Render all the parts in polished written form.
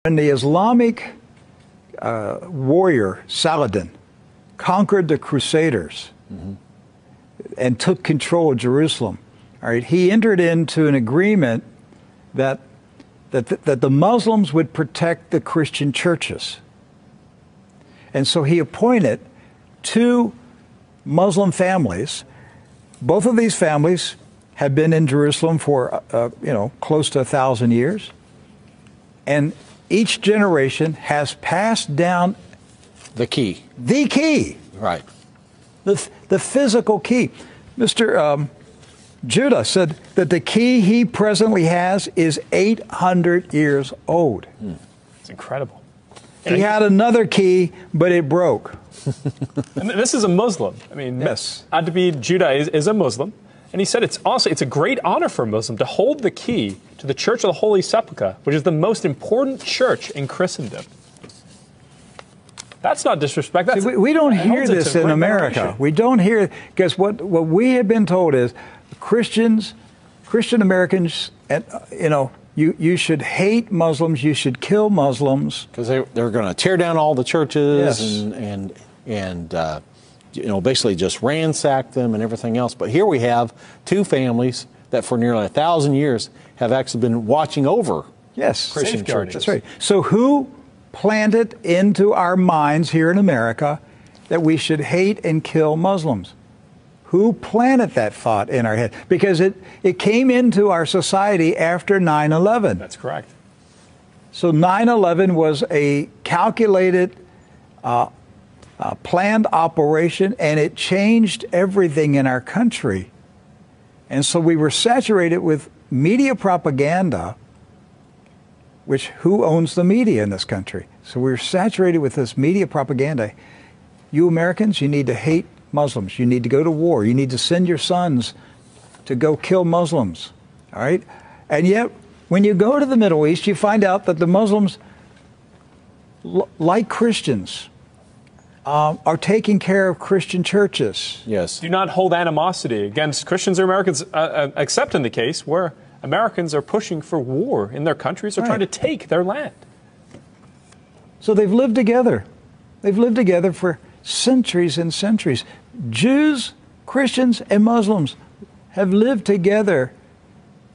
When the Islamic warrior Saladin conquered the Crusaders and took control of Jerusalem, all right, he entered into an agreement that the Muslims would protect the Christian churches. And so he appointed two Muslim families. Both of these families had been in Jerusalem for, close to 1,000 years. And each generation has passed down the key. The key. Right. The physical key. Mr. Judah said that the key he presently has is 800 years old. It's incredible. He had another key, but it broke. And this is a Muslim. I mean, yes. Adabid Judah is a Muslim. And he said it's a great honor for a Muslim to hold the key to the Church of the Holy Sepulchre, which is the most important church in Christendom. That's not disrespect. See, we don't hear this in America. We don't hear, because what we have been told is Christian Americans, you should hate Muslims, you should kill Muslims. Because they're going to tear down all the churches yes. and basically just ransack them and everything else. But here we have two families that for nearly 1,000 years have actually been watching over Christian churches. That's right. So who planted into our minds here in America that we should hate and kill Muslims? Who planted that thought in our head? Because it came into our society after 9/11. That's correct. So 9/11 was a calculated, planned operation, and it changed everything in our country. And so we were saturated with media propaganda, which who owns the media in this country? So we were saturated with this media propaganda. You Americans, you need to hate Muslims. You need to go to war. You need to send your sons to go kill Muslims. All right? And yet, when you go to the Middle East, you find out that the Muslims, like Christians, are taking care of Christian churches. Yes. Do not hold animosity against Christians or Americans, except in the case where Americans are pushing for war in their countries or trying to take their land. So they've lived together. They've lived together for centuries and centuries. Jews, Christians, and Muslims have lived together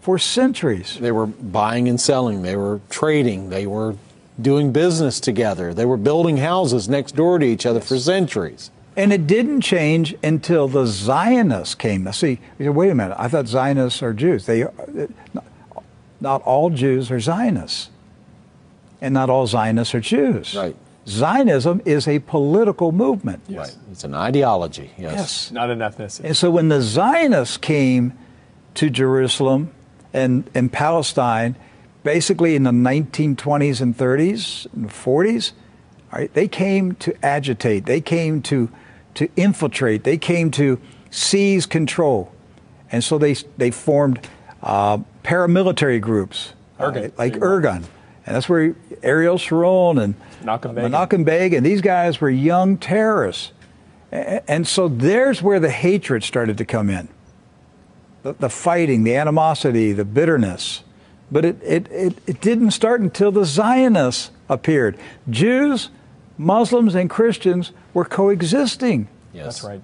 for centuries. They were buying and selling. They were trading. They were doing business together. They were building houses next door to each other for centuries. And it didn't change until the Zionists came. Now, see, you say, wait a minute, I thought Zionists are Jews. Not all Jews are Zionists. And not all Zionists are Jews. Right. Zionism is a political movement. Yes. Right. It's an ideology. Yes. Not an ethnicity. And so when the Zionists came to Jerusalem and Palestine, basically in the 1920s and 30s and 40s, all right, they came to agitate. They came to infiltrate. They came to seize control. And so they formed paramilitary groups, like Irgun. And that's where Ariel Sharon and Menachem Begin, and these guys were young terrorists. And so there's where the hatred started to come in. The fighting, the animosity, the bitterness. But it didn't start until the Zionists appeared. Jews, Muslims, and Christians were coexisting. Yes. That's right.